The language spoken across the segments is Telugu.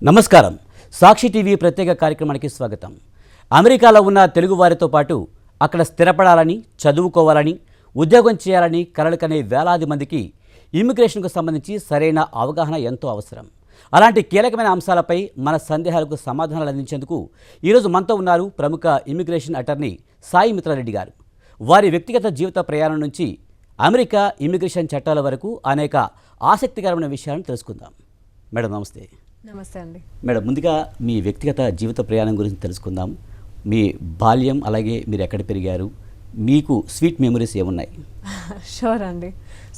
నమస్కారం. సాక్షి టీవీ ప్రత్యేక కార్యక్రమానికి స్వాగతం. అమెరికాలో ఉన్న తెలుగు వారితో పాటు అక్కడ స్థిరపడాలని, చదువుకోవాలని, ఉద్యోగం చేయాలని కలలు కనే వేలాది మందికి ఇమిగ్రేషన్కు సంబంధించి సరైన అవగాహన ఎంతో అవసరం. అలాంటి కీలకమైన అంశాలపై మన సందేహాలకు సమాధానాలు అందించేందుకు ఈరోజు మనతో ఉన్నారు ప్రముఖ ఇమిగ్రేషన్ అటార్నీ సాయి మిత్రారెడ్డి గారు. వారి వ్యక్తిగత జీవిత ప్రయాణం నుంచి అమెరికా ఇమిగ్రేషన్ చట్టాల వరకు అనేక ఆసక్తికరమైన విషయాలను తెలుసుకుందాం. మేడం నమస్తే. నమస్తే అండి. మేడం, ముందుగా మీ వ్యక్తిగత జీవిత ప్రయాణం గురించి తెలుసుకుందాం. మీ బాల్యం, అలాగే మీరు ఎక్కడ పెరిగారు, మీకు స్వీట్ మెమరీస్ ఏమున్నాయి? షూర్ అండి.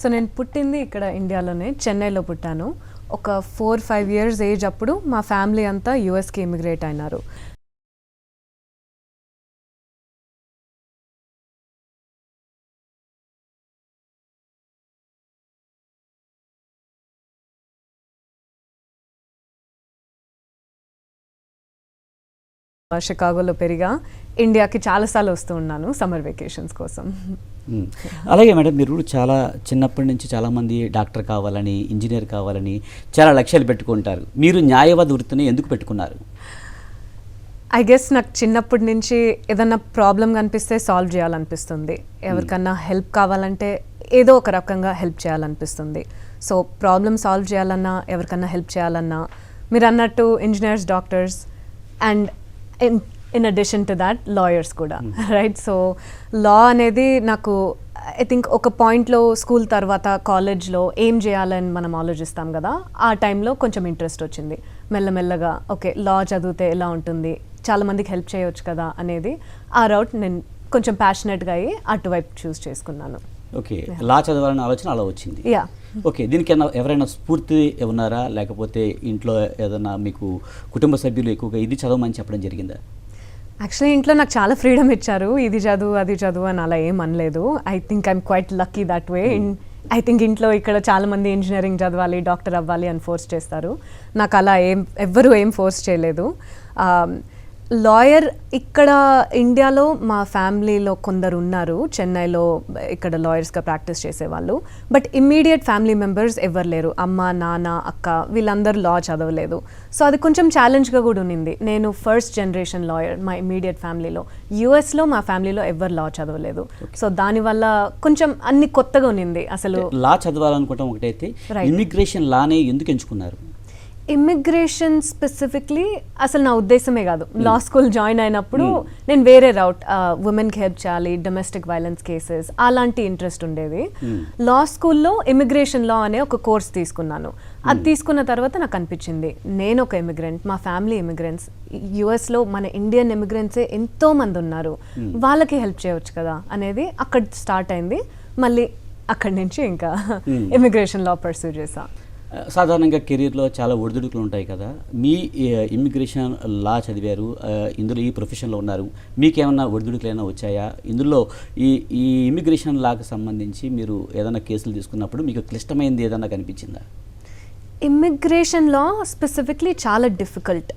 సో నేను పుట్టింది ఇక్కడ ఇండియాలోనే, చెన్నైలో పుట్టాను. ఒక 4-5 years ఏజ్ అప్పుడు మా ఫ్యామిలీ అంతా యూఎస్కి ఇమిగ్రేట్ అయినారు. షికాగోలో పెరిగా, ఇండియాకి చాలాసార్లు వస్తూ ఉన్నాను సమ్మర్ వెకేషన్స్ కోసం. అలాగే మేడం, మీరు చాలా చిన్నప్పటి నుంచి చాలామంది డాక్టర్ కావాలని, ఇంజనీర్ కావాలని చాలా లక్ష్యాలు పెట్టుకుంటారు. మీరు న్యాయవాద వృత్తిని ఎందుకు పెట్టుకున్నారు? ఐ గెస్ నాకు చిన్నప్పటి నుంచి ఏదన్నా ప్రాబ్లం కనిపిస్తే సాల్వ్ చేయాలనిపిస్తుంది. ఎవరికన్నా హెల్ప్ కావాలంటే ఏదో ఒక రకంగా హెల్ప్ చేయాలనిపిస్తుంది. సో ప్రాబ్లమ్ సాల్వ్ చేయాలన్నా, ఎవరికన్నా హెల్ప్ చేయాలన్నా, మీరు అన్నట్టు engineers, doctors and in addition to that lawyers కూడా, రైట్? సో లా అనేది నాకు ఐ థింక్ ఒక పాయింట్లో స్కూల్ తర్వాత కాలేజ్లో ఏం చేయాలని మనం ఆలోచిస్తాం కదా, ఆ టైంలో కొంచెం ఇంట్రెస్ట్ వచ్చింది. మెల్లమెల్లగా ఓకే, లా చదివితే ఎలా ఉంటుంది, చాలామందికి హెల్ప్ చేయవచ్చు కదా అనేది ఆ రౌట్ నేను కొంచెం ప్యాషనెట్గా అయ్యి అటువైపు చూస్ చేసుకున్నాను. ఓకే, లా చదవాలనే ఆలోచన అలా వచ్చింది. యా. ఓకే, దీనికి ఎవరైనా స్ఫూర్తి ఉన్నారా, లేకపోతే ఇంట్లో ఏదైనా మీకు కుటుంబ సభ్యులు ఎక్కువగా ఇది చదవమని చెప్పడం జరిగిందా? యాక్చువల్లీ ఇంట్లో నాకు చాలా ఫ్రీడమ్ ఇచ్చారు, ఇది చదువు అది చదువు అని అలా ఏం అనలేదు. I think I'm quite lucky that way. I think ఇంట్లో ఇక్కడ చాలామంది ఇంజనీరింగ్ చదవాలి, డాక్టర్ అవ్వాలి అని ఫోర్స్ చేస్తారు. నాకు అలా ఎవ్వరూ ఏం ఫోర్స్ చేయలేదు. లాయర్ ఇక్కడ ఇండియాలో మా ఫ్యామిలీలో కొందరు ఉన్నారు, చెన్నైలో ఇక్కడ లాయర్స్గా ప్రాక్టీస్ చేసేవాళ్ళు. బట్ ఇమ్మీడియట్ ఫ్యామిలీ మెంబర్స్ ఎవరు లేరు. అమ్మ, నాన్న, అక్క వీళ్ళందరూ లా చదవలేదు. సో అది కొంచెం ఛాలెంజ్గా కూడా ఉన్నింది. నేను ఫస్ట్ జనరేషన్ లాయర్ మా ఇమ్మీడియట్ ఫ్యామిలీలో. యూఎస్లో మా ఫ్యామిలీలో ఎవరు లా చదవలేదు. సో దానివల్ల కొంచెం అన్ని కొత్తగా ఉన్నింది. అసలు లా చదవాలనుకుంటాం ఒకటైతే, ఇమిగ్రేషన్ లానే ఎందుకు ఎంచుకున్నారు? ఇమిగ్రేషన్ స్పెసిఫిక్లీ అసలు నా ఉద్దేశమే కాదు. లా స్కూల్ జాయిన్ అయినప్పుడు నేను వేరే రౌట్, ఉమెన్కి హెల్ప్ చేయాలి, డొమెస్టిక్ వైలెన్స్ కేసెస్ అలాంటి ఇంట్రెస్ట్ ఉండేది. లా స్కూల్లో ఇమిగ్రేషన్ లా అనే ఒక కోర్స్ తీసుకున్నాను. అది తీసుకున్న తర్వాత నాకు అనిపించింది, నేను ఒక ఇమిగ్రెంట్, మా ఫ్యామిలీ ఇమిగ్రెంట్స్, యుఎస్లో మన ఇండియన్ ఇమిగ్రెంట్సే ఎంతో మంది ఉన్నారు, వాళ్ళకి హెల్ప్ చేయవచ్చు కదా అనేది అక్కడ స్టార్ట్ అయింది. మళ్ళీ అక్కడి నుంచి ఇంకా ఇమిగ్రేషన్ లా పర్సూ చేసా. సాధారణంగా కెరీర్లో చాలా ఒడిదుడుకులు ఉంటాయి కదా, మీ ఇమిగ్రేషన్ లా చదివారు, ఇందులో ఈ ప్రొఫెషన్లో ఉన్నారు, మీకేమన్నా ఒడిదుడుకులు ఏమైనా వచ్చాయా? ఇందులో ఈ ఇమిగ్రేషన్ లాకి సంబంధించి మీరు ఏదైనా కేసులు తీసుకున్నప్పుడు మీకు క్లిష్టమైనది ఏదైనా కనిపించిందా? ఇమిగ్రేషన్ లా స్పెసిఫిక్లీ చాలా డిఫికల్ట్.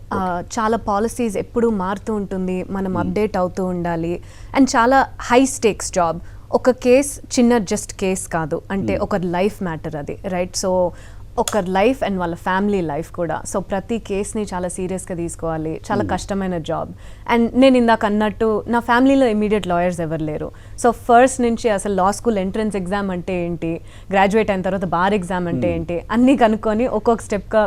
చాలా పాలసీస్ ఎప్పుడూ మారుతూ ఉంటుంది, మనం అప్డేట్ అవుతూ ఉండాలి, అండ్ చాలా హై స్టేక్స్ జాబ్. ఒక కేస్ చిన్న జస్ట్ కేస్ కాదు, అంటే ఒక లైఫ్ మ్యాటర్ అది, రైట్? సో ఒక లైఫ్ అండ్ వాళ్ళ ఫ్యామిలీ లైఫ్ కూడా. సో ప్రతి కేస్ని చాలా సీరియస్గా తీసుకోవాలి, చాలా కష్టమైన జాబ్. అండ్ నేను ఇందాక అన్నట్టు నా ఫ్యామిలీలో ఇమీడియట్ లాయర్స్ ఎవరు లేరు. సో ఫస్ట్ నుంచి అసలు లా స్కూల్ ఎంట్రన్స్ ఎగ్జామ్ అంటే ఏంటి, గ్రాడ్యుయేట్ అయిన తర్వాత బార్ ఎగ్జామ్ అంటే ఏంటి, అన్నీ కనుక్కొని ఒక్కొక్క స్టెప్గా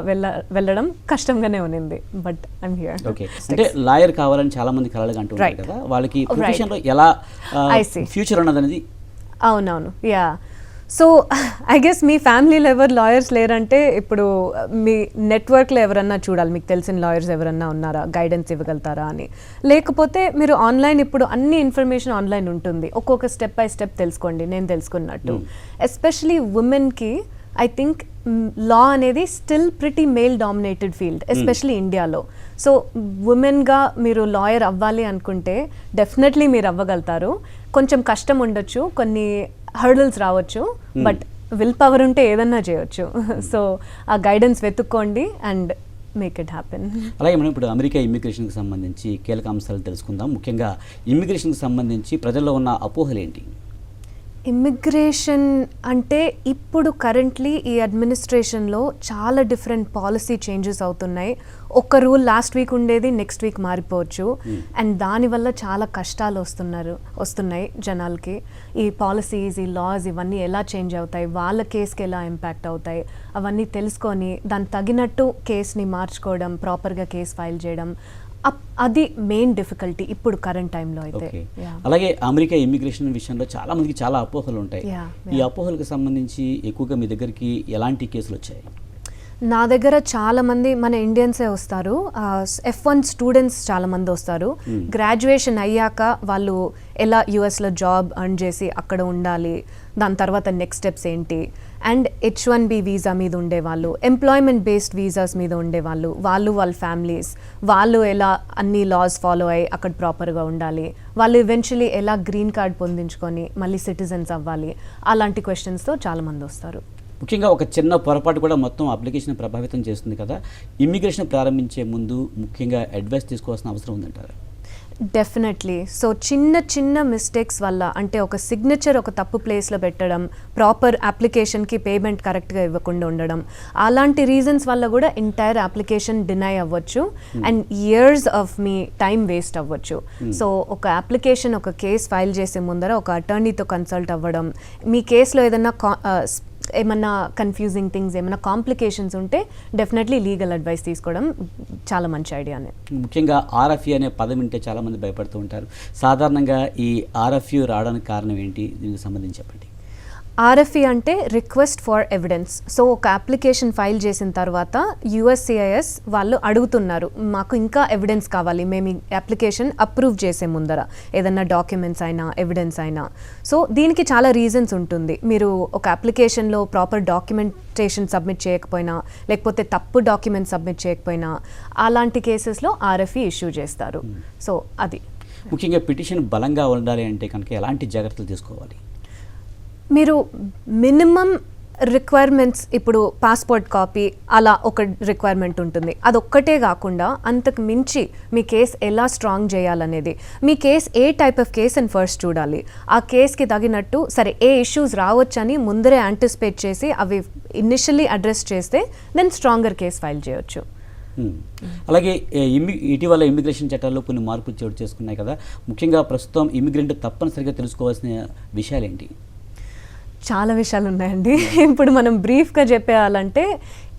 వెళ్ళడం కష్టంగానే ఉన్నింది. But I'm here. ఓకే, అంటే లాయర్ కావాలని చాలా మంది కలలుగా అంటున్నారు కదా, వాళ్ళకి ప్రొఫెషన్లో ఎలా ఫ్యూచర్ ఉన్నదనేది? అవునవును, యా. సో ఐ గెస్ మీ ఫ్యామిలీలో ఎవరు లాయర్స్ లేరంటే ఇప్పుడు మీ నెట్వర్క్లో ఎవరన్నా చూడాలి, మీకు తెలిసిన లాయర్స్ ఎవరన్నా ఉన్నారా, గైడెన్స్ ఇవ్వగలుగుతారా అని. లేకపోతే మీరు ఆన్లైన్, ఇప్పుడు అన్ని ఇన్ఫర్మేషన్ ఆన్లైన్ ఉంటుంది, ఒక్కొక్క స్టెప్ బై స్టెప్ తెలుసుకోండి. నేను తెలుసుకున్నట్టు ఎస్పెషలీ ఉమెన్కి ఐ థింక్ లా అనేది still pretty male dominated field, especially ఇండియాలో. సో ఉమెన్గా మీరు లాయర్ అవ్వాలి అనుకుంటే డెఫినెట్లీ మీరు అవ్వగలుగుతారు. కొంచెం కష్టం ఉండొచ్చు, కొన్ని హర్డల్స్ రావచ్చు, బట్ విల్ పవర్ ఉంటే ఏదన్నా చేయొచ్చు. సో ఆ గైడెన్స్ వెతుక్కోండి అండ్ మేక్ ఇట్ హ్యాపెన్. అలాగే మనం ఇప్పుడు అమెరికా ఇమిగ్రేషన్కి సంబంధించి కీలక అంశాలు తెలుసుకుందాం. ముఖ్యంగా ఇమిగ్రేషన్కి సంబంధించి ప్రజల్లో ఉన్న అపోహలు ఏంటి? ఇమ్మిగ్రేషన్ అంటే ఇప్పుడు కరెంట్లీ ఈ అడ్మినిస్ట్రేషన్లో చాలా డిఫరెంట్ పాలసీ చేంజెస్ అవుతున్నాయి. ఒక రూల్ లాస్ట్ వీక్ ఉండేది నెక్స్ట్ వీక్ మారిపోవచ్చు. అండ్ దానివల్ల చాలా కష్టాలు వస్తున్నాయి జనాలకి. ఈ పాలసీస్, ఈ లాస్ ఇవన్నీ ఎలా చేంజ్ అవుతాయి, వాళ్ళ కేసుకి ఎలా ఇంపాక్ట్ అవుతాయి, అవన్నీ తెలుసుకొని దానికి తగినట్టు కేసుని మార్చుకోవడం, ప్రాపర్గా కేసు ఫైల్ చేయడం, అది మెయిన్ డిఫికల్టీ ఇప్పుడు కరెంట్ టైంలో అయితే. అలాగే అమెరికా ఇమిగ్రేషన్ విషయంలో చాలా మందికి చాలా అపోహలు ఉంటాయి. ఈ అపోహలకు సంబంధించి ఎక్కువగా మీ దగ్గరికి ఎలాంటి కేసులు వచ్చాయి? నా దగ్గర చాలామంది మన ఇండియన్సే వస్తారు. F1 స్టూడెంట్స్ చాలామంది వస్తారు. గ్రాడ్యుయేషన్ అయ్యాక వాళ్ళు ఎలా యుఎస్లో జాబ్ అర్న్ చేసి అక్కడ ఉండాలి, దాని తర్వాత నెక్స్ట్ స్టెప్స్ ఏంటి, అండ్ H1B వీసా మీద ఉండేవాళ్ళు, ఎంప్లాయ్మెంట్ బేస్డ్ వీసాస్ మీద ఉండేవాళ్ళు, వాళ్ళ ఫ్యామిలీస్, వాళ్ళు ఎలా అన్ని లాస్ ఫాలో అయ్యి అక్కడ ప్రాపర్గా ఉండాలి, వాళ్ళు ఈవెన్చువలీ ఎలా గ్రీన్ కార్డ్ పొందించుకొని మళ్ళీ సిటిజన్స్ అవ్వాలి, అలాంటి క్వశ్చన్స్తో చాలామంది వస్తారు. ముఖ్యంగా ఒక చిన్న పొరపాటు కూడా మొత్తం అప్లికేషన్ ప్రభావితం చేస్తుంది కదా. ఇమ్మిగ్రేషన్ ప్రారంభించే ముందు ముఖ్యంగా అడ్వైస్ తీసుకోవాల్సిన అవసరం ఉందంటారా? డెఫినెట్లీ. సో చిన్న మిస్టేక్స్ వల్ల, అంటే ఒక సిగ్నేచర్ ఒక తప్పు ప్లేస్లో పెట్టడం, ప్రాపర్ అప్లికేషన్కి పేమెంట్ కరెక్ట్గా ఇవ్వకుండా ఉండడం, అలాంటి రీజన్స్ వల్ల కూడా ఎంటైర్ అప్లికేషన్ డినై అవ్వచ్చు and years of me time waste అవ్వచ్చు. సో ఒక అప్లికేషన్, ఒక కేస్ ఫైల్ చేసే ముందర ఒక అటార్నీతో కన్సల్ట్ అవ్వడం, మీ కేసులో ఏమన్నా కన్ఫ్యూజింగ్ థింగ్స్, ఏమైనా కాంప్లికేషన్స్ ఉంటే డెఫినెట్లీ లీగల్ అడ్వైస్ తీసుకోవడం చాలా మంచి ఐడియానే. ముఖ్యంగా RFE అనే పదం వింటే చాలామంది భయపడుతూ ఉంటారు. సాధారణంగా ఈ RFE రావడానికి కారణం ఏంటి, దీనికి సంబంధించి చెప్పండి. RFE అంటే రిక్వెస్ట్ ఫర్ ఎవిడెన్స్. సో ఒక అప్లికేషన్ ఫైల్ చేసిన తర్వాత USCIS వాళ్ళు అడుగుతున్నారు, మాకు ఇంకా ఎవిడెన్స్ కావాలి, మేము ఈ అప్లికేషన్ అప్రూవ్ చేసే ముందర ఏదన్నా డాక్యుమెంట్స్ అయినా ఎవిడెన్స్ అయినా. సో దీనికి చాలా రీజన్స్ ఉంటుంది. మీరు ఒక అప్లికేషన్లో ప్రాపర్ డాక్యుమెంటేషన్ సబ్మిట్ చేయకపోయినా, లేకపోతే తప్పు డాక్యుమెంట్ సబ్మిట్ చేయకపోయినా, అలాంటి కేసెస్లో RFE ఇష్యూ చేస్తారు. సో అది ముఖ్యంగా పిటిషన్ బలంగా ఉండాలి అంటే కనుక ఎలాంటి జాగ్రత్తలు తీసుకోవాలి? మీరు మినిమం రిక్వైర్మెంట్స్, ఇప్పుడు పాస్పోర్ట్ కాపీ అలా ఒక రిక్వైర్మెంట్ ఉంటుంది, అదొక్కటే కాకుండా అంతకు మించి మీ కేస్ ఎలా స్ట్రాంగ్ చేయాలనేది, మీ కేస్ ఏ టైప్ ఆఫ్ కేస్ అని ఫస్ట్ చూడాలి. ఆ కేస్కి తగినట్టు సరే ఏ ఇష్యూస్ రావచ్చని ముందరే యాంటిసిపేట్ చేసి అవి ఇనిషియల్లీ అడ్రస్ చేస్తే దెన్ స్ట్రాంగర్ కేస్ ఫైల్ చేయొచ్చు. అలాగే ఇటీవల ఇమిగ్రేషన్ చట్టాల్లో కొన్ని మార్పులు చోటు చేసుకున్నాయి కదా. ముఖ్యంగా ప్రస్తుతం ఇమిగ్రెంట్ తప్పనిసరిగా తెలుసుకోవాల్సిన విషయాలు ఏంటి? చాలా విషయాలు ఉన్నాయండి. ఇప్పుడు మనం బ్రీఫ్గా చెప్పేయాలంటే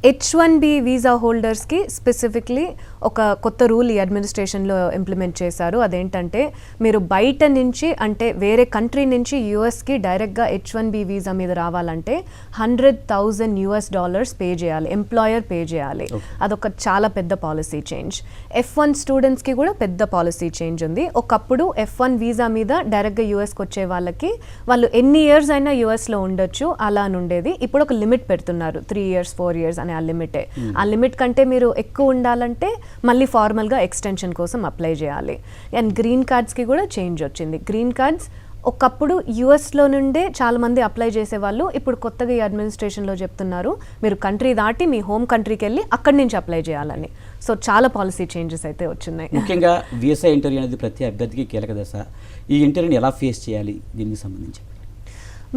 H1B వీసా హోల్డర్స్కి స్పెసిఫిక్లీ ఒక కొత్త రూల్ ఈ అడ్మినిస్ట్రేషన్లో ఇంప్లిమెంట్ చేశారు. అదేంటంటే మీరు బయట నుంచి, అంటే వేరే కంట్రీ నుంచి యూఎస్కి డైరెక్ట్గా H1B వీసా మీద రావాలంటే $100,000 పే చేయాలి, ఎంప్లాయర్ పే చేయాలి. అదొక చాలా పెద్ద పాలసీ చేంజ్. F1 స్టూడెంట్స్కి కూడా పెద్ద పాలసీ చేంజ్ ఉంది. ఒకప్పుడు F1 వీసా మీద డైరెక్ట్గా యూఎస్కి వచ్చే వాళ్ళకి వాళ్ళు ఎన్ని ఇయర్స్ అయినా యూఎస్లో ఉండొచ్చు అలా ఉండేది. ఇప్పుడు ఒక లిమిట్ పెడుతున్నారు, 3 years 4 years అనే ఆ లిమిటే. ఆ లిమిట్ కంటే మీరు ఎక్కువ ఉండాలంటే మళ్ళీ ఫార్మల్గా ఎక్స్టెన్షన్ కోసం అప్లై చేయాలి. అండ్ గ్రీన్ కార్డ్స్కి కూడా చేంజ్ వచ్చింది. గ్రీన్ కార్డ్స్ ఒకప్పుడు యూఎస్లో నుండే చాలామంది అప్లై చేసేవాళ్ళు, ఇప్పుడు కొత్తగా ఈ అడ్మినిస్ట్రేషన్లో చెప్తున్నారు మీరు కంట్రీ దాటి మీ హోమ్ కంట్రీకి వెళ్ళి అక్కడి నుంచి అప్లై చేయాలని. సో చాలా పాలసీ చేంజెస్ అయితే వచ్చినాయి. ముఖ్యంగా వీసా ఇంటర్వ్యూ అనేది ప్రతి అభ్యర్థికి కీలక దశ. ఈ ఇంటర్వ్యూని ఎలా ఫేస్ చేయాలి, దీనికి సంబంధించి?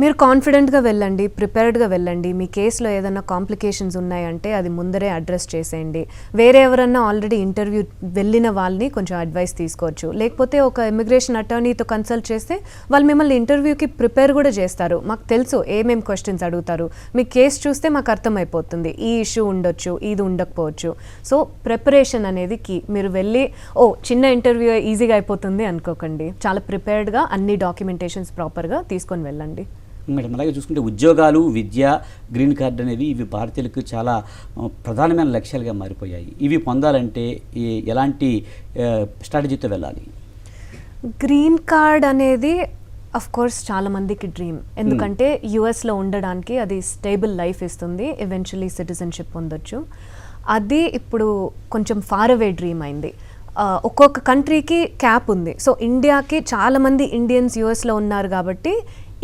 మీరు కాన్ఫిడెంట్గా వెళ్ళండి, ప్రిపేర్డ్గా వెళ్ళండి. మీ కేసులో ఏదైనా కాంప్లికేషన్స్ ఉన్నాయంటే అది ముందరే అడ్రస్ చేసేయండి. వేరే ఎవరన్నా ఆల్రెడీ ఇంటర్వ్యూ వెళ్ళిన వాళ్ళని కొంచెం అడ్వైస్ తీసుకోవచ్చు. లేకపోతే ఒక ఇమిగ్రేషన్ అటార్నీతో కన్సల్ట్ చేస్తే వాళ్ళు మిమ్మల్ని ఇంటర్వ్యూకి ప్రిపేర్ కూడా చేస్తారు. మాకు తెలుసు ఏమేమి క్వశ్చన్స్ అడుగుతారు, మీ కేసు చూస్తే మాకు అర్థమైపోతుంది ఈ ఇష్యూ ఉండొచ్చు, ఇది ఉండకపోవచ్చు. సో ప్రిపరేషన్ అనేది కీ. మీరు వెళ్ళి చిన్న ఇంటర్వ్యూ ఈజీగా అయిపోతుంది అనుకోకండి. చాలా ప్రిపేర్డ్గా అన్ని డాక్యుమెంటేషన్స్ ప్రాపర్గా తీసుకొని వెళ్ళండి. మేడం, అలాగే చూసుకుంటే ఉద్యోగాలు, విద్య, గ్రీన్ కార్డ్ అనేవి ఇవి భారతీయులకు చాలా ప్రధానమైన లక్ష్యాలుగా మారిపోయాయి. ఇవి పొందాలంటే ఎలాంటి స్ట్రాటజీతో వెళ్ళాలి? గ్రీన్ కార్డ్ అనేది అఫ్ కోర్స్ చాలా మందికి డ్రీమ్. ఎందుకంటే యుఎస్లో ఉండడానికి అది స్టేబుల్ లైఫ్ ఇస్తుంది, ఎవెన్చువలీ సిటిజన్షిప్ పొందొచ్చు. అది ఇప్పుడు కొంచెం ఫార్ అవే డ్రీమ్ అయింది. ఒక్కొక్క కంట్రీకి క్యాప్ ఉంది. సో ఇండియాకి చాలామంది ఇండియన్స్ యుఎస్లో ఉన్నారు కాబట్టి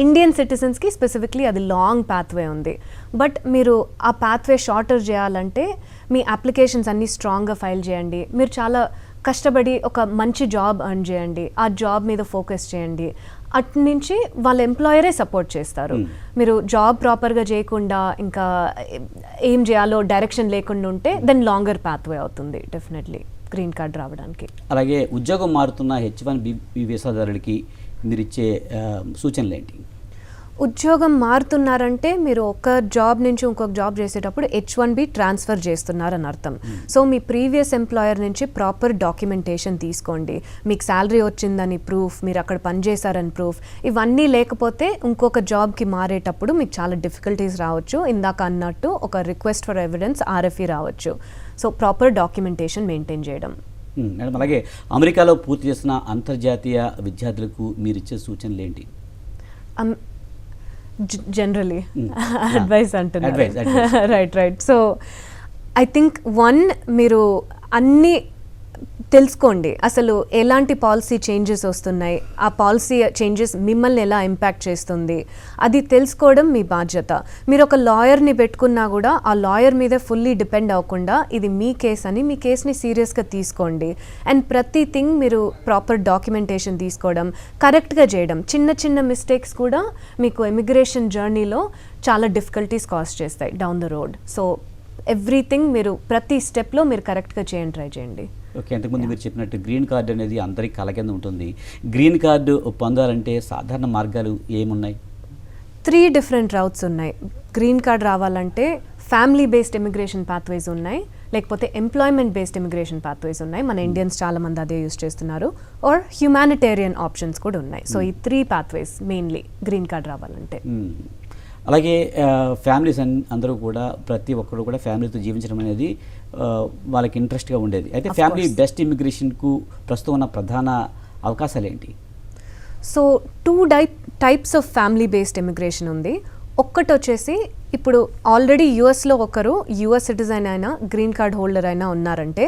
ఇండియన్ సిటిజన్స్కి స్పెసిఫిక్లీ అది లాంగ్ పాత్వే ఉంది. బట్ మీరు ఆ పాత్వే షార్టర్ చేయాలంటే మీ అప్లికేషన్స్ అన్నీ స్ట్రాంగ్గా ఫైల్ చేయండి. మీరు చాలా కష్టపడి ఒక మంచి జాబ్ ఎర్న్ చేయండి, ఆ జాబ్ మీద ఫోకస్ చేయండి. అటు నుంచి వాళ్ళ ఎంప్లాయరే సపోర్ట్ చేస్తారు. మీరు జాబ్ ప్రాపర్గా చేయకుండా ఇంకా ఏం చేయాలో డైరెక్షన్ లేకుండా ఉంటే దెన్ లాంగర్ పాత్వే అవుతుంది డెఫినెట్లీ గ్రీన్ కార్డ్ రావడానికి. అలాగే ఉద్యోగం మారుతున్న H1B వీసాదారులకి మీరు ఇచ్చే సూచనలు ఏంటి? ఉద్యోగం మారుతున్నారంటే మీరు ఒక జాబ్ నుంచి ఇంకొక జాబ్ చేసేటప్పుడు H1B ట్రాన్స్ఫర్ చేస్తున్నారని అర్థం. సో మీ ప్రీవియస్ ఎంప్లాయర్ నుంచి ప్రాపర్ డాక్యుమెంటేషన్ తీసుకోండి. మీకు శాలరీ వచ్చిందని ప్రూఫ్, మీరు అక్కడ పనిచేశారని ప్రూఫ్, ఇవన్నీ లేకపోతే ఇంకొక జాబ్కి మారేటప్పుడు మీకు చాలా డిఫికల్టీస్ రావచ్చు. ఇందాక అన్నట్టు ఒక రిక్వెస్ట్ ఫర్ ఎవిడెన్స్ RFE రావచ్చు. సో ప్రాపర్ డాక్యుమెంటేషన్ మెయింటైన్ చేయడం. మేడం, అలాగే అమెరికాలో పూర్తి చేసిన అంతర్జాతీయ విద్యార్థులకు మీరు ఇచ్చే సూచనలు ఏంటి? జనరలీ అడ్వైస్ అంటున్నారు. రైట్. సో ఐ థింక్ మీరు అన్ని తెలుసుకోండి, అసలు ఎలాంటి పాలసీ చేంజెస్ వస్తున్నాయి, ఆ పాలసీ చేంజెస్ మిమ్మల్ని ఎలా ఇంపాక్ట్ చేస్తుంది అది తెలుసుకోవడం మీ బాధ్యత. మీరు ఒక లాయర్ని పెట్టుకున్నా కూడా ఆ లాయర్ మీద ఫుల్లీ డిపెండ్ అవ్వకుండా ఇది మీ కేస్ అని మీ కేస్ని సీరియస్గా తీసుకోండి. అండ్ ప్రతి థింగ్ మీరు ప్రాపర్ డాక్యుమెంటేషన్ తీసుకోవడం, కరెక్ట్గా చేయడం. చిన్న చిన్న మిస్టేక్స్ కూడా మీకు ఇమిగ్రేషన్ జర్నీలో చాలా డిఫికల్టీస్ కాజ్ చేస్తాయి down the road. So everything మీరు ప్రతి స్టెప్లో మీరు కరెక్ట్గా ట్రై చేయండి. ఓకే, అంతకుముందు మీరు చెప్పినట్టు గ్రీన్ కార్డు అనేది అందరికి కళ కింద ఉంటుంది. గ్రీన్ కార్డు పొందాలంటే సాధారణ మార్గాలు ఏమున్నాయి? 3 డిఫరెంట్ రౌట్స్ ఉన్నాయి. గ్రీన్ కార్డ్ రావాలంటే ఫ్యామిలీ బేస్డ్ ఇమిగ్రేషన్ పాత్వేస్ ఉన్నాయి, లేకపోతే ఎంప్లాయ్మెంట్ బేస్డ్ ఇమిగ్రేషన్ పాత్వేస్ ఉన్నాయి. మన ఇండియన్స్ చాలా మంది అదే యూజ్ చేస్తున్నారు. ఆర్ హ్యుమానిటేరియన్ ఆప్షన్స్ కూడా ఉన్నాయి. సో ఈ 3 పాత్వేస్ మెయిన్లీ గ్రీన్ కార్డ్ రావాలంటే. అలాగే ఫ్యామిలీస్ అందరూ కూడా, ప్రతి ఒక్కరు కూడా ఫ్యామిలీతో జీవించడం అనేది వాళ్ళకి ఇంట్రెస్ట్గా ఉండేది. అయితే ఫ్యామిలీ బెస్ట్ ఇమిగ్రేషన్కు ప్రస్తుతం ఉన్న ప్రధాన అవకాశాలు ఏంటి? So 2 types of family based immigration ఉంది. ఒక్కటి వచ్చేసి ఇప్పుడు ఆల్రెడీ యుఎస్లో ఒకరు యుఎస్ సిటిజన్ అయినా గ్రీన్ కార్డ్ హోల్డర్ అయినా ఉన్నారంటే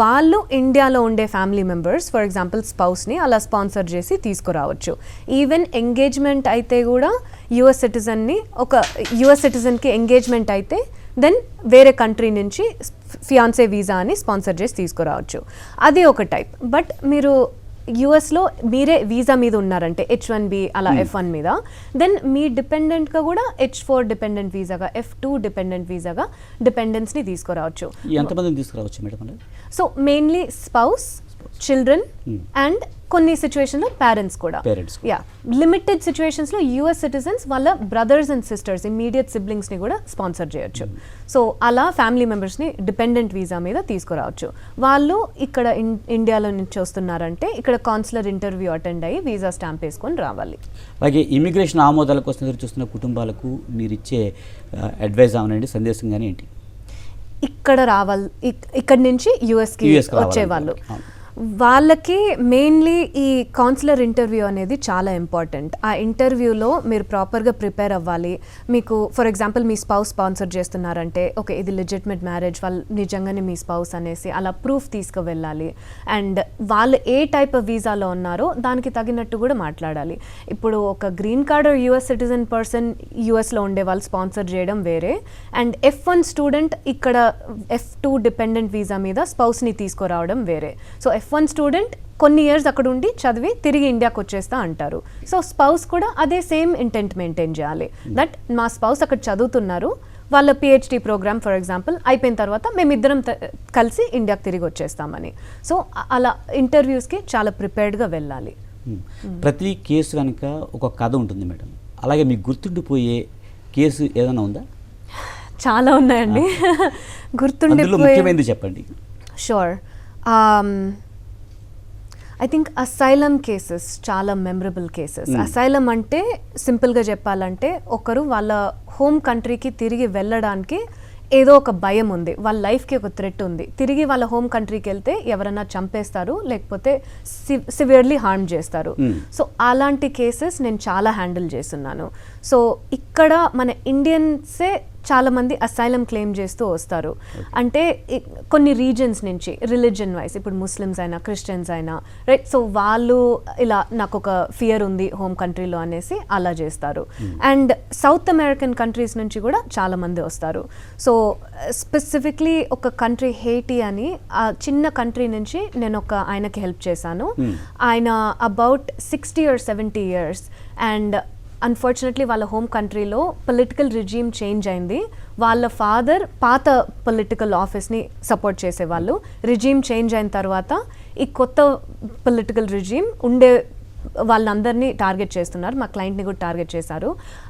వాళ్ళు ఇండియాలో ఉండే ఫ్యామిలీ మెంబర్స్, ఫర్ ఎగ్జాంపుల్ స్పౌస్ని అలా స్పాన్సర్ చేసి తీసుకురావచ్చు. ఈవెన్ ఎంగేజ్మెంట్ అయితే కూడా యుఎస్ సిటిజన్కి ఎంగేజ్మెంట్ అయితే దెన్ వేరే కంట్రీ నుంచి ఫియాన్సే వీసా అని స్పాన్సర్ చేసి తీసుకురావచ్చు. అది ఒక టైప్. బట్ మీరు యుఎస్లో మీరే వీసా మీద ఉన్నారంటే H1B అలా F1 మీద, దెన్ మీ డిపెండెంట్గా కూడా H4 డిపెండెంట్ వీసాగా, F2 డిపెండెంట్ వీసాగా డిపెండెంట్స్ని తీసుకురావచ్చు. ఎంతమందిని తీసుకురావచ్చు madam? So mainly spouse, children and కొన్ని సిచ్యువేషన్లో పేరెంట్స్ కూడా. లిమిటెడ్ సిచ్యువేషన్స్లో యుఎస్ సిటిజన్స్ వాళ్ళ బ్రదర్స్ అండ్ సిస్టర్స్, ఇమ్మీడియట్ సిబ్లింగ్స్ని కూడా స్పాన్సర్ చేయొచ్చు. సో అలా ఫ్యామిలీ మెంబర్స్ని డిపెండెంట్ వీసా మీద తీసుకురావచ్చు. వాళ్ళు ఇక్కడ ఇండియాలో నుంచి వస్తున్నారంటే ఇక్కడ కాన్సులర్ ఇంటర్వ్యూ అటెండ్ అయ్యి వీసా స్టాంప్ వేసుకొని రావాలి. అలాగే ఇమిగ్రేషన్ ఆమోదాల కోసం ఎదురు చూస్తున్న కుటుంబాలకు మీరు ఇచ్చే అడ్వైజ్ అవనండి, సందేశం కానీ ఏంటి? ఇక్కడి నుంచి యుఎస్కి వచ్చేవాళ్ళు వాళ్ళకి మెయిన్లీ ఈ కాన్సులర్ ఇంటర్వ్యూ అనేది చాలా ఇంపార్టెంట్. ఆ ఇంటర్వ్యూలో మీరు ప్రాపర్గా ప్రిపేర్ అవ్వాలి. మీకు for example me spouse sponsor చేస్తున్నారంటే ఓకే ఇది లెజిటిమేట్ మ్యారేజ్, వాళ్ళు నిజంగానే మీ స్పౌస్ అనేసి అలా ప్రూఫ్ తీసుకువెళ్ళాలి. అండ్ వాళ్ళు ఏ టైప్ ఆఫ్ వీసాలో ఉన్నారో దానికి తగినట్టు కూడా మాట్లాడాలి. ఇప్పుడు ఒక green card US citizen person యుఎస్లో ఉండే వాళ్ళు స్పాన్సర్ చేయడం వేరే, అండ్ F1 స్టూడెంట్ ఇక్కడ F2 డిపెండెంట్ వీసా మీద స్పౌస్ని తీసుకురావడం వేరే. సో F1 స్టూడెంట్ కొన్ని ఇయర్స్ అక్కడ ఉండి చదివి తిరిగి ఇండియాకి వచ్చేస్తా అంటారు. సో స్పౌస్ కూడా అదే సేమ్ ఇంటెంట్ మెయింటైన్ చేయాలి. దట్ మా స్పౌస్ అక్కడ చదువుతున్నారు, వాళ్ళ PhD ప్రోగ్రామ్ ఫర్ ఎగ్జాంపుల్ అయిపోయిన తర్వాత మేమిద్దరం కలిసి ఇండియాకి తిరిగి వచ్చేస్తామని. సో అలా ఇంటర్వ్యూస్కి చాలా ప్రిపేర్డ్గా వెళ్ళాలి. ప్రతి కేసు వెనుక ఒక కథ ఉంటుంది మేడం. అలాగే మీకు గుర్తుండిపోయే కేసు ఏదైనా ఉందా? చాలా ఉన్నాయండి. గుర్తుండిపోయింది చెప్పండి. Sure. I think asylum cases చాలా మెమరబుల్ కేసెస్. అసైలం అంటే సింపుల్గా చెప్పాలంటే ఒకరు వాళ్ళ హోమ్ కంట్రీకి తిరిగి వెళ్ళడానికి ఏదో ఒక భయం ఉంది, వాళ్ళ లైఫ్కి ఒక థ్రెట్ ఉంది. తిరిగి వాళ్ళ హోమ్ కంట్రీకి వెళ్తే ఎవరైనా చంపేస్తారు, లేకపోతే సివియర్లీ హార్మ్ చేస్తారు. సో అలాంటి కేసెస్ నేను చాలా హ్యాండిల్ చేస్తున్నాను. సో ఇక్కడ మన ఇండియన్సే చాలామంది అసైలం క్లెయిమ్ చేస్తూ వస్తారు. అంటే కొన్ని రీజన్స్ నుంచి రిలీజన్ వైజ్, ఇప్పుడు ముస్లిమ్స్ అయినా క్రిస్టియన్స్ అయినా, రైట్. సో వాళ్ళు ఇలా నాకు ఒక ఫియర్ ఉంది హోమ్ కంట్రీలో అనేసి అలా చేస్తారు. అండ్ సౌత్ అమెరికన్ కంట్రీస్ నుంచి కూడా చాలామంది వస్తారు. సో స్పెసిఫిక్లీ ఒక కంట్రీ హెయిటీ అని, ఆ చిన్న కంట్రీ నుంచి నేను ఒక ఆయనకి హెల్ప్ చేశాను. ఆయన about 60 or 70 years, and unfortunately వాళ్ళ హోమ్ కంట్రీలో పొలిటికల్ రిజీమ్ చేంజ్ అయింది. వాళ్ళ ఫాదర్ పాత పొలిటికల్ ఆఫీస్ని సపోర్ట్ చేసేవాళ్ళు. రిజీమ్ చేంజ్ అయిన తర్వాత ఈ కొత్త పొలిటికల్ రిజీమ్ ఉండే వాళ్ళందరినీ టార్గెట్ చేస్తున్నారు. మా క్లయింట్ని కూడా టార్గెట్ చేశారు.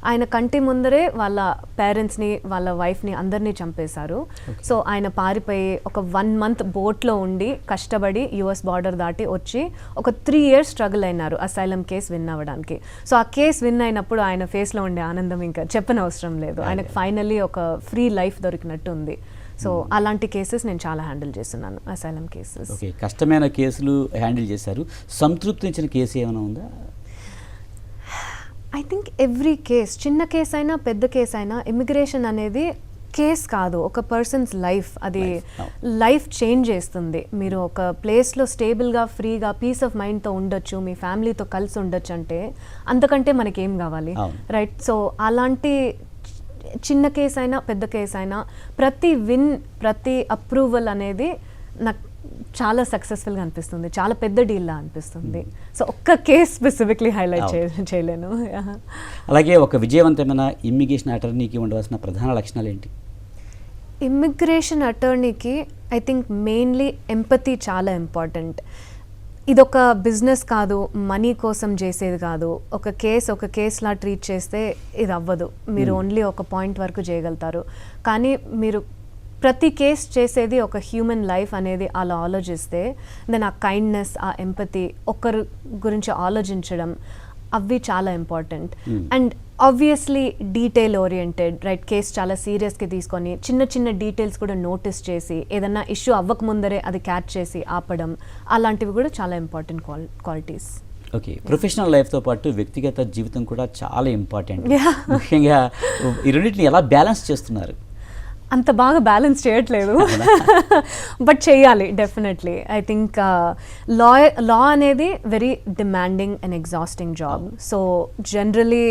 ఆయన కంటి ముందరే వాళ్ళ పేరెంట్స్ని, వాళ్ళ వైఫ్ని అందరినీ చంపేశారు. సో ఆయన పారిపోయి ఒక 1 month బోట్లో ఉండి కష్టపడి US బార్డర్ దాటి వచ్చి ఒక 3 years స్ట్రగుల్ అయినారు అసైలం కేసు విన్ అవ్వడానికి. సో ఆ కేసు విన్ అయినప్పుడు ఆయన ఫేస్లో ఉండే ఆనందం ఇంకా చెప్పనవసరం లేదు. ఆయనకు ఫైనల్లీ ఒక ఫ్రీ లైఫ్ దొరికినట్టు ఉంది. సో అలాంటి కేసెస్ నేను చాలా హ్యాండిల్ చేస్తున్నాను, అసైలం కేసెస్. ఓకే, కష్టమైన కేసులు హ్యాండిల్ చేశారు. సంతృప్తించిన కేసు ఏమైనా ఉందా? ఐ థింక్ ఎవ్రీ కేస్, చిన్న కేసు అయినా పెద్ద కేసు అయినా, ఇమిగ్రేషన్ అనేది కేస్ కాదు, ఒక పర్సన్స్ లైఫ్. అది లైఫ్ చేంజ్ చేస్తుంది. మీరు ఒక ప్లేస్లో స్టేబుల్గా, ఫ్రీగా, పీస్ ఆఫ్ మైండ్తో ఉండొచ్చు, మీ ఫ్యామిలీతో కలిసి ఉండొచ్చు అంటే అంతకంటే మనకేం కావాలి, రైట్? సో అలాంటి చిన్న కేసు అయినా పెద్ద కేసు అయినా ప్రతి విన్, ప్రతి అప్రూవల్ అనేది నాకు చాలా సక్సెస్ఫుల్గా అనిపిస్తుంది, చాలా పెద్ద డీల్లా అనిపిస్తుంది. సో ఒక్క కేస్ స్పెసిఫిక్లీ హైలైట్ చేయలేను. అలాగే ఒక విజయవంతమైన ఇమ్మిగ్రేషన్ అటార్నీకి ఉండవలసిన ప్రధాన లక్షణాలు ఏంటి? ఇమ్మిగ్రేషన్ అటార్నీకి ఐ థింక్ మెయిన్లీ ఎంపతి చాలా ఇంపార్టెంట్. ఇదొక బిజినెస్ కాదు, మనీ కోసం చేసేది కాదు. ఒక కేసులా ట్రీట్ చేస్తే ఇది అవ్వదు. మీరు ఓన్లీ ఒక పాయింట్ వరకు చేయగలుగుతారు. కానీ మీరు ప్రతి కేస్ చేసేది ఒక హ్యూమన్ లైఫ్ అనేది అలా ఆలోచిస్తే దెన్ ఆ కైండ్నెస్, ఆ ఎంపతి, ఒకరి గురించి ఆలోచించడం, అవి చాలా important. And obviously detail oriented, right? Case చాలా సీరియస్గా తీసుకొని చిన్న చిన్న డీటెయిల్స్ కూడా నోటీస్ చేసి ఏదన్నా ఇష్యూ అవ్వకముందరే అది క్యాచ్ చేసి ఆపడం, అలాంటివి కూడా చాలా ఇంపార్టెంట్ క్వాలిటీస్. ఓకే, ప్రొఫెషనల్ లైఫ్తో పాటు వ్యక్తిగత జీవితం కూడా చాలా ఇంపార్టెంట్. ముఖ్యంగా ఈ రెండింటిని ఎలా బ్యాలెన్స్ చేస్తున్నారు? అంత బాగా బ్యాలెన్స్ చేయట్లేదు, బట్ చేయాలి డెఫినెట్లీ. ఐ థింక్ లా అనేది very demanding and exhausting job. So generally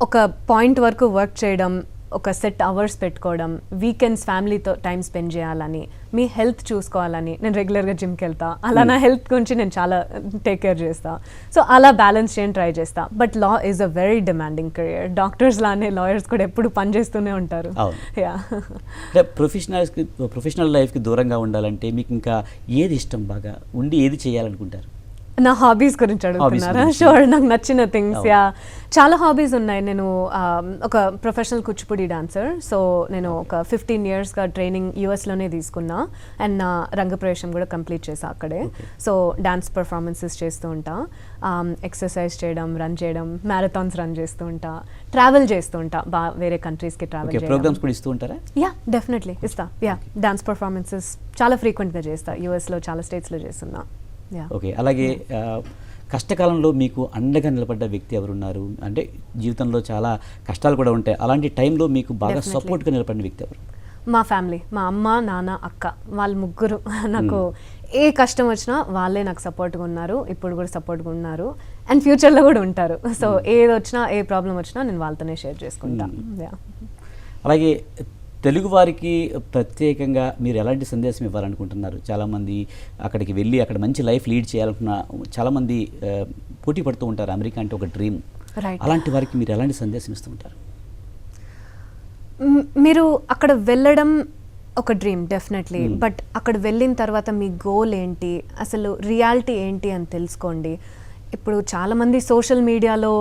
ఒక పాయింట్ వరకు వర్క్ చేయడం, ఒక సెట్ అవర్స్ పెట్టుకోవడం, వీకెండ్స్ ఫ్యామిలీతో టైం స్పెండ్ చేయాలని, మీ హెల్త్ చూసుకోవాలని, నేను రెగ్యులర్గా జిమ్కి వెళ్తా, అలా నా హెల్త్ గురించి నేను చాలా టేక్ కేర్ చేస్తా. సో అలా బ్యాలెన్స్ చేయని ట్రై చేస్తా. But law is a very demanding career. Doctors లానే లాయర్స్ కూడా ఎప్పుడు పని చేస్తూనే ఉంటారు. అంటే ప్రొఫెషనల్ లైఫ్కి దూరంగా ఉండాలంటే మీకు ఇంకా ఏది ఇష్టం, బాగా ఉండి ఏది చేయాలనుకుంటారు? నా హాబీస్ గురించి అడుగుతున్నారా? షూర్, నాకు నచ్చిన థింగ్స్. చాలా హాబీస్ ఉన్నాయి. నేను ఒక ప్రొఫెషనల్ కూచిపూడి డాన్సర్. సో నేను ఒక 15 yearsగా ట్రైనింగ్ యూఎస్లోనే తీసుకున్నా. అండ్ నా రంగప్రవేశం కూడా కంప్లీట్ చేసా అక్కడే. సో డాన్స్ పర్ఫార్మెన్సెస్ చేస్తూ ఉంటా, ఎక్సర్సైజ్ చేయడం, రన్ చేయడం, మ్యారథాన్స్ రన్ చేస్తూ ఉంటా, ట్రావెల్ చేస్తూ ఉంటా, వేరే కంట్రీస్కి ట్రావెల్ చేయడం. ప్రోగ్రామ్స్ కూడా ఇస్తూ ఉంటారా? యా, డెఫినెట్లీ ఇస్తా. డాన్స్ పర్ఫార్మెన్సెస్ చాలా ఫ్రీక్వెంట్గా చేస్తా. యూఎస్లో చాలా స్టేట్స్లో చేస్తున్నా. ఓకే, అలాగే కష్టకాలంలో మీకు అండగా నిలబడ్డ వ్యక్తి ఎవరున్నారు? అంటే జీవితంలో చాలా కష్టాలు కూడా ఉంటాయి, అలాంటి టైంలో మీకు బాగా సపోర్ట్గా నిలబడిన వ్యక్తి ఎవరు? మా ఫ్యామిలీ, మా అమ్మ, నాన్న, అక్క, వాళ్ళు ముగ్గురు నాకు ఏ కష్టం వచ్చినా వాళ్ళే నాకు సపోర్ట్గా ఉన్నారు. ఇప్పుడు కూడా సపోర్ట్గా ఉన్నారు అండ్ ఫ్యూచర్లో కూడా ఉంటారు. సో ఏది వచ్చినా, ఏ ప్రాబ్లం వచ్చినా నేను వాళ్ళతోనే షేర్ చేసుకుంటాను. అలాగే తెలుగు వారికి ప్రత్యేకంగా మీరు ఎలాంటి సందేశం ఇవ్వాలనుకుంటున్నారు? చాలామంది అక్కడికి వెళ్ళి అక్కడ మంచి లైఫ్ లీడ్ చేయాలనుకున్న చాలామంది పోటీ పడుతూ ఉంటారు. అమెరికా అంటే ఒక డ్రీమ్. అలాంటి వారికి మీరు ఎలాంటి సందేశం ఇస్తూ ఉంటారు? మీరు అక్కడ వెళ్ళడం ఒక డ్రీమ్ డెఫినెట్లీ, బట్ అక్కడ వెళ్ళిన తర్వాత మీ గోల్ ఏంటి, అసలు రియాలిటీ ఏంటి అని తెలుసుకోండి. ఇప్పుడు చాలామంది సోషల్ మీడియాలో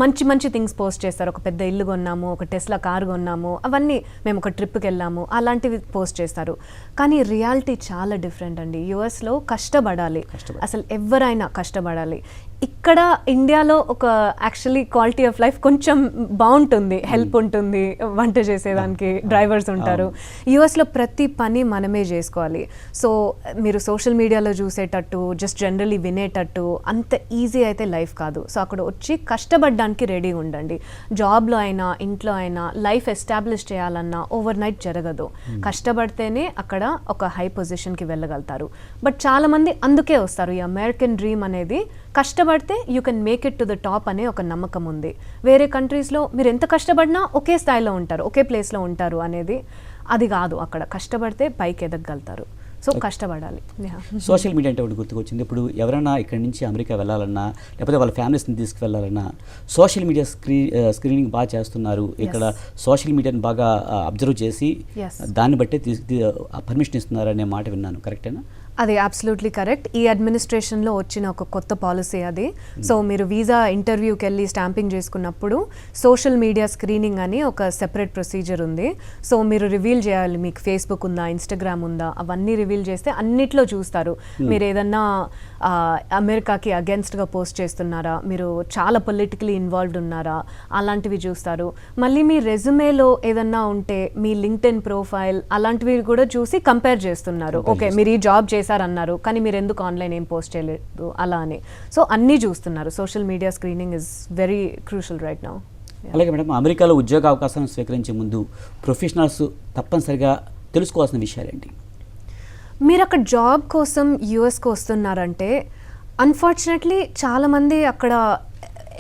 మంచి మంచి థింగ్స్ పోస్ట్ చేస్తారు. ఒక పెద్ద ఇల్లు కొన్నాము, ఒక టెస్లా కారు కొన్నాము, అవన్నీ మేము ఒక ట్రిప్కి వెళ్ళాము, అలాంటివి పోస్ట్ చేస్తారు. కానీ రియాలిటీ చాలా డిఫరెంట్ అండి. యూఎస్లో కష్టపడాలి, అసలు ఎవరైనా కష్టపడాలి. ఇక్కడ ఇండియాలో ఒక యాక్చువల్లీ క్వాలిటీ ఆఫ్ లైఫ్ కొంచెం బాగుంటుంది, హెల్ప్ ఉంటుంది, వంట చేసేదానికి డ్రైవర్స్ ఉంటారు. యూఎస్లో ప్రతి పని మనమే చేసుకోవాలి. సో మీరు సోషల్ మీడియాలో చూసేటట్టు, జస్ట్ జనరలీ వినేటట్టు అంత ఈజీ అయితే లైఫ్ కాదు. సో అక్కడ వచ్చి కష్టపడి కష్టపడడానికి రెడీ ఉండండి. జాబ్లో అయినా ఇంట్లో అయినా లైఫ్ ఎస్టాబ్లిష్ చేయాలన్నా ఓవర్ నైట్ జరగదు. కష్టపడితేనే అక్కడ ఒక హై పొజిషన్కి వెళ్ళగలుగుతారు. బట్ చాలామంది అందుకే వస్తారు. ఈ అమెరికన్ డ్రీమ్ అనేది కష్టపడితే you can make it to the top అనే ఒక నమ్మకం ఉంది. వేరే కంట్రీస్లో మీరు ఎంత కష్టపడినా ఒకే స్థాయిలో ఉంటారు, ఒకే ప్లేస్లో ఉంటారు అనేది అది కాదు. అక్కడ కష్టపడితే పైకి ఎదగలుగుతారు. సో కష్టపడాలి. సోషల్ మీడియా అంటే ఒకటి గుర్తుకొచ్చింది. ఇప్పుడు ఎవరైనా ఇక్కడి నుంచి అమెరికా వెళ్ళాలన్నా లేకపోతే వాళ్ళ ఫ్యామిలీస్ని తీసుకువెళ్ళాలన్నా సోషల్ మీడియా స్క్రీనింగ్ బాగా చేస్తున్నారు. ఇక్కడ సోషల్ మీడియాని బాగా అబ్జర్వ్ చేసి దాన్ని బట్టే పర్మిషన్ ఇస్తున్నారు అనే మాట విన్నాను. కరెక్టేనా? అది అబ్సల్యూట్లీ కరెక్ట్. ఈ అడ్మినిస్ట్రేషన్లో వచ్చిన ఒక కొత్త పాలసీ అది. సో మీరు వీసా ఇంటర్వ్యూకి వెళ్ళి స్టాంపింగ్ చేసుకున్నప్పుడు సోషల్ మీడియా స్క్రీనింగ్ అని ఒక సెపరేట్ ప్రొసీజర్ ఉంది. సో మీరు రివీల్ చేయాలి, మీకు ఫేస్బుక్ ఉందా, ఇన్స్టాగ్రామ్ ఉందా, అవన్నీ రివీల్ చేస్తే అన్నిట్లో చూస్తారు. మీరు ఏదన్నా అమెరికాకి అగెన్స్ట్గా పోస్ట్ చేస్తున్నారా, మీరు చాలా పొలిటికలీ ఇన్వాల్వ్డ్ ఉన్నారా, అలాంటివి చూస్తారు. మళ్ళీ మీ రెజ్యూమేలో ఏదన్నా ఉంటే మీ లింక్డ్ఇన్ ప్రొఫైల్ అలాంటివి కూడా చూసి కంపేర్ చేస్తున్నారు. ఓకే మీరు ఈ జాబ్ చేశారన్నారు కానీ మీరు ఎందుకు ఆన్లైన్ ఏం పోస్ట్ చేయలేదు అలా అని. సో అన్నీ చూస్తున్నారు. Social media screening is very crucial right now. అలాగే మేడం, అమెరికాలో ఉద్యోగ అవకాశాలను స్వీకరించే ముందు ప్రొఫెషనల్స్ తప్పనిసరిగా తెలుసుకోవాల్సిన విషయాలేంటి? మీరు అక్కడ జాబ్ కోసం యూఎస్కి వస్తున్నారంటే అన్ఫార్చునేట్లీ చాలామంది అక్కడ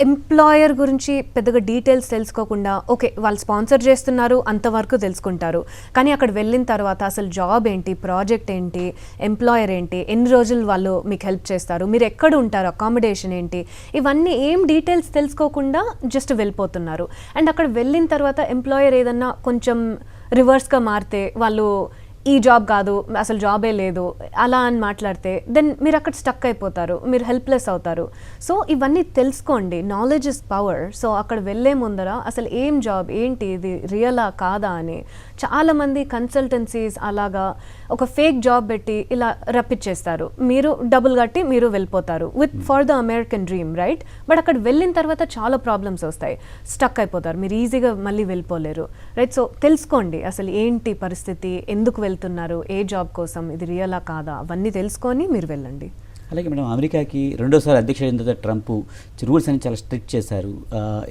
ఎంప్లాయర్ గురించి పెద్దగా డీటెయిల్స్ తెలుసుకోకుండా ఓకే వాళ్ళు స్పాన్సర్ చేస్తున్నారు అంతవరకు తెలుసుకుంటారు. కానీ అక్కడ వెళ్ళిన తర్వాత అసలు జాబ్ ఏంటి, ప్రాజెక్ట్ ఏంటి, ఎంప్లాయర్ ఏంటి, ఎన్ని రోజులు వాళ్ళు మీకు హెల్ప్ చేస్తారు, మీరు ఎక్కడ ఉంటారు, అకామిడేషన్ ఏంటి, ఇవన్నీ ఏం డీటెయిల్స్ తెలుసుకోకుండా జస్ట్ వెళ్ళిపోతున్నారు. అండ్ అక్కడ వెళ్ళిన తర్వాత ఎంప్లాయర్ ఏదన్నా కొంచెం రివర్స్గా మారితే వాళ్ళు ఈ జాబ్ కాదు అసలు జాబే లేదు అలా అని మాట్లాడితే దెన్ మీరు అక్కడ స్టక్ అయిపోతారు, మీరు హెల్ప్లెస్ అవుతారు. సో ఇవన్నీ తెలుసుకోండి. Knowledge is power. సో అక్కడ వెళ్ళే ముందర అసలు ఏం జాబ్ ఏంటి, ఇది రియలా కాదా అని చాలామంది కన్సల్టెన్సీస్ అలాగా ఒక ఫేక్ జాబ్ పెట్టి ఇలా రప్పించేస్తారు. మీరు డబ్బులు కట్టి మీరు వెళ్ళిపోతారు with for the American dream right. But అక్కడ వెళ్ళిన తర్వాత చాలా ప్రాబ్లమ్స్ వస్తాయి, స్టక్ అయిపోతారు, మీరు ఈజీగా మళ్ళీ వెళ్ళిపోలేరు రైట్. సో తెలుసుకోండి అసలు ఏంటి పరిస్థితి, ఎందుకు వెళ్తున్నారు, ఏ జాబ్ కోసం, ఇది రియలా కాదా, అవన్నీ తెలుసుకొని మీరు వెళ్ళండి. అలాగే మేడం, అమెరికాకి రెండోసారి అధ్యక్షుడు అయిన తర్వాత ట్రంప్ రూల్స్ అని చాలా స్ట్రిక్ట్ చేశారు.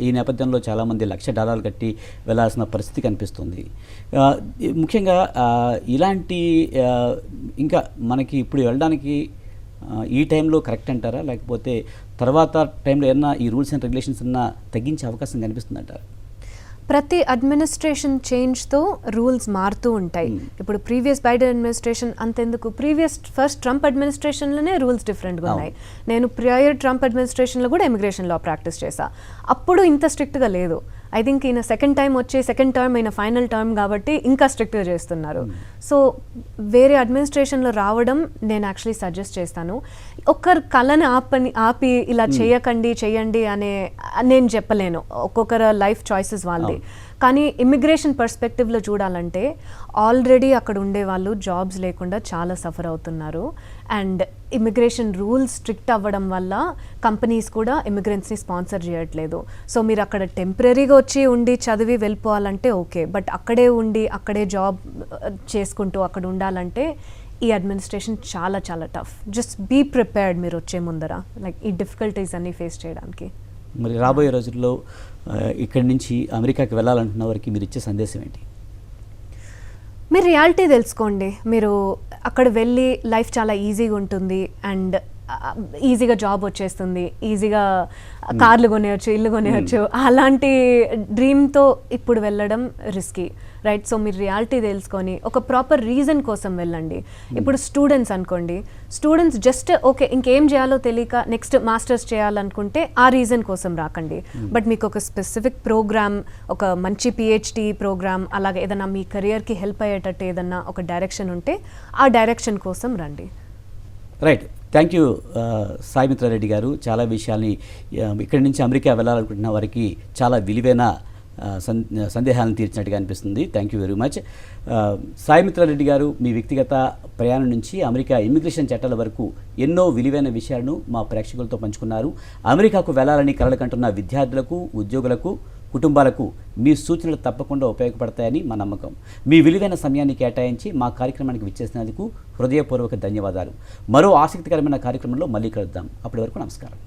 ఈ నేపథ్యంలో చాలామంది $1,00,000 కట్టి వెళ్లాల్సిన పరిస్థితి కనిపిస్తుంది. ముఖ్యంగా ఇలాంటి ఇంకా మనకి ఇప్పుడు వెళ్ళడానికి ఈ టైంలో కరెక్ట్ అంటారా, లేకపోతే తర్వాత టైంలో ఏమన్నా ఈ రూల్స్ అండ్ రెగ్యులేషన్స్ అన్నా తగ్గించే అవకాశం కనిపిస్తుంది అంటారా? ప్రతి అడ్మినిస్ట్రేషన్ చేంజ్తో రూల్స్ మారుతూ ఉంటాయి. ఇప్పుడు ప్రీవియస్ బైడెన్ అడ్మినిస్ట్రేషన్ అంతెందుకు, ఫస్ట్ ట్రంప్ అడ్మినిస్ట్రేషన్లోనే రూల్స్ డిఫరెంట్గా ఉన్నాయి. నేను ప్రియర్ ట్రంప్ అడ్మినిస్ట్రేషన్లో కూడా ఇమిగ్రేషన్ లా ప్రాక్టీస్ చేశా, అప్పుడు ఇంత స్ట్రిక్ట్గా లేదు. ఐ థింక్ ఈయన సెకండ్ టర్మ్ అయిన ఫైనల్ టర్మ్ కాబట్టి ఇంకా స్ట్రిక్ట్గా చేస్తున్నారు. సో వేరే అడ్మినిస్ట్రేషన్లో రావడం నేను యాక్చువల్లీ సజెస్ట్ చేస్తాను. ఒక్కరు కళని ఆపి ఇలా చేయండి అనే నేను చెప్పలేను, ఒక్కొక్కరు లైఫ్ చాయిసెస్ వాళ్ళది. కానీ ఇమిగ్రేషన్ పర్స్పెక్టివ్లో చూడాలంటే ఆల్రెడీ అక్కడ ఉండే వాళ్ళు జాబ్స్ లేకుండా చాలా సఫర్ అవుతున్నారు. అండ్ ఇమిగ్రేషన్ రూల్స్ స్ట్రిక్ట్ అవ్వడం వల్ల కంపెనీస్ కూడా ఇమిగ్రెంట్స్ని స్పాన్సర్ చేయట్లేదు. సో మీరు అక్కడ టెంపరీగా ఉండి చదివి వెళ్ళిపోవాలంటే ఓకే, బట్ అక్కడే ఉండి అక్కడే జాబ్ చేసుకుంటూ అక్కడ ఉండాలంటే ఈ అడ్మినిస్ట్రేషన్ చాలా చాలా టఫ్. జస్ట్ బీ ప్రిపేర్డ్ మీరు వచ్చే ముందర లైక్ ఈ డిఫికల్టీస్ అన్నీ ఫేస్ చేయడానికి. మరి రాబోయే రోజుల్లో ఇక్కడి నుంచి అమెరికాకి వెళ్ళాలంటున్న వారికి మీరు ఇచ్చే సందేశం ఏంటి? మీరు రియాలిటీ తెలుసుకోండి. మీరు అక్కడ వెళ్ళి లైఫ్ చాలా ఈజీగా ఉంటుంది అండ్ ఈజీగా జాబ్ వచ్చేస్తుంది, ఈజీగా కార్లు కొనేయచ్చు, ఇల్లు కొనేయచ్చు, అలాంటి డ్రీమ్తో ఇప్పుడు వెళ్ళడం రిస్కీ రైట్. సో మీరు రియాలిటీ తెలుసుకొని ఒక ప్రాపర్ రీజన్ కోసం వెళ్ళండి. ఇప్పుడు స్టూడెంట్స్ అనుకోండి, స్టూడెంట్స్ జస్ట్ ఓకే ఇంకేం చేయాలో తెలియక నెక్స్ట్ మాస్టర్స్ చేయాలనుకుంటే ఆ రీజన్ కోసం రాకండి. బట్ మీకు ఒక స్పెసిఫిక్ ప్రోగ్రామ్, ఒక మంచి PhD ప్రోగ్రామ్, అలాగే ఏదైనా మీ కెరియర్కి హెల్ప్ అయ్యేటట్టు ఏదన్నా ఒక డైరెక్షన్ ఉంటే ఆ డైరెక్షన్ కోసం రండి. Right, thank you Sai Mitra Reddy గారు. చాలా విషయాల్ని ఇక్కడి నుంచి అమెరికా వెళ్ళాలనుకుంటున్న వారికి చాలా విలువైన సందేహాలను తీర్చినట్టుగా అనిపిస్తుంది. Thank you very much. Sai Mitra Reddy గారు మీ వ్యక్తిగత ప్రయాణం నుంచి అమెరికా ఇమిగ్రేషన్ చట్టాల వరకు ఎన్నో విలువైన విషయాలను మా ప్రేక్షకులతో పంచుకున్నారు. అమెరికాకు వెళ్ళాలని కలలుకంటున్న విద్యార్థులకు, ఉద్యోగులకు, కుటుంబాలకు మీ సూచనలు తప్పకుండా ఉపయోగపడతాయని మా నమ్మకం. మీ విలువైన సమయాన్ని కేటాయించి మా కార్యక్రమానికి విచ్చేసినందుకు హృదయపూర్వక ధన్యవాదాలు. మరో ఆసక్తికరమైన కార్యక్రమంలో మళ్ళీ కలుద్దాం. అప్పటి వరకు నమస్కారం.